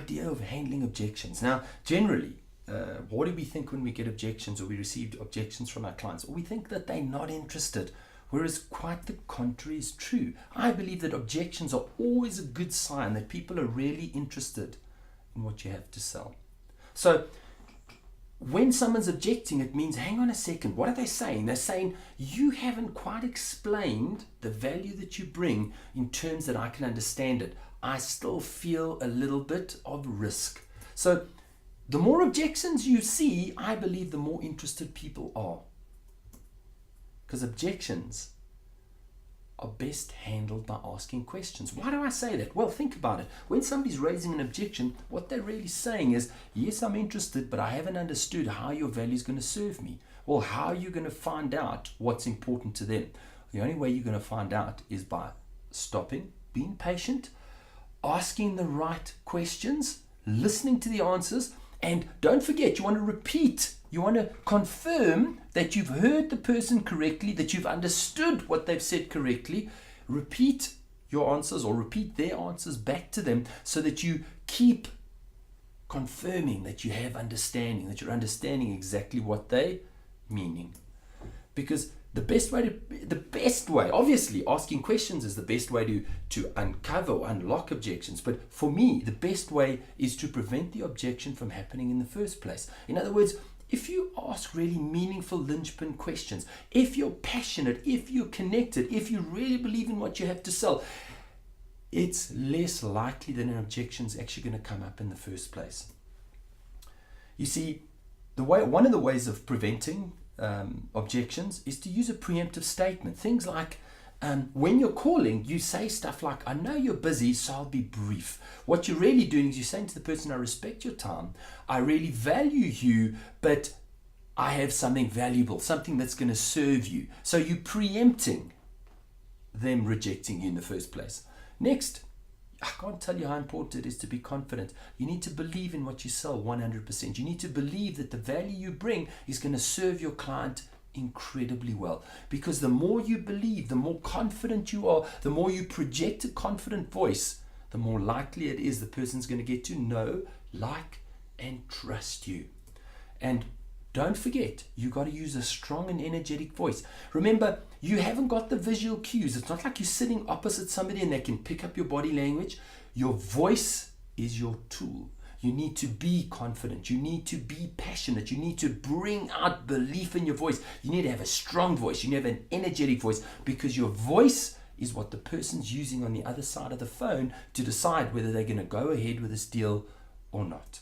idea of handling objections. Now, generally, what do we think when we get objections or we receive objections from our clients? We think that they're not interested, whereas quite the contrary is true. I believe that objections are always a good sign that people are really interested in what you have to sell. So when someone's objecting, it means, hang on a second, what are they saying? They're saying, you haven't quite explained the value that you bring in terms that I can understand it. I still feel a little bit of risk. So the more objections you see, I believe the more interested people are. Because objections are best handled by asking questions. Why do I say that? Well, think about it. When somebody's raising an objection, what they're really saying is, yes, I'm interested, but I haven't understood how your value is going to serve me. Well, how are you going to find out what's important to them? The only way you're going to find out is by stopping, being patient, asking the right questions, listening to the answers, and don't forget, you want to repeat. You want to confirm that you've heard the person correctly, that you've understood what they've said correctly. Repeat your answers or repeat their answers back to them so that you keep confirming that you have understanding, that you're understanding exactly what they're meaning. Because the best way, obviously asking questions is the best way to uncover or unlock objections. But for me, the best way is to prevent the objection from happening in the first place. In other words, if you ask really meaningful linchpin questions, if you're passionate, if you're connected, if you really believe in what you have to sell, it's less likely that an objection is actually going to come up in the first place. You see, one of the ways of preventing objections is to use a preemptive statement. Things like, when you're calling, you say stuff like, I know you're busy, so I'll be brief. What you're really doing is you're saying to the person, I respect your time, I really value you, but I have something valuable, something that's going to serve you. So you're preempting them rejecting you in the first place. Next, I can't tell you how important it is to be confident. You need to believe in what you sell 100%. You need to believe that the value you bring is going to serve your client incredibly well. Because the more you believe, the more confident you are, the more you project a confident voice, the more likely it is the person's going to get to know, like, and trust you. And don't forget, you got to use a strong and energetic voice. Remember, you haven't got the visual cues. It's not like you're sitting opposite somebody and they can pick up your body language. Your voice is your tool. You need to be confident. You need to be passionate. You need to bring out belief in your voice. You need to have a strong voice. You need to have an energetic voice, because your voice is what the person's using on the other side of the phone to decide whether they're going to go ahead with this deal or not.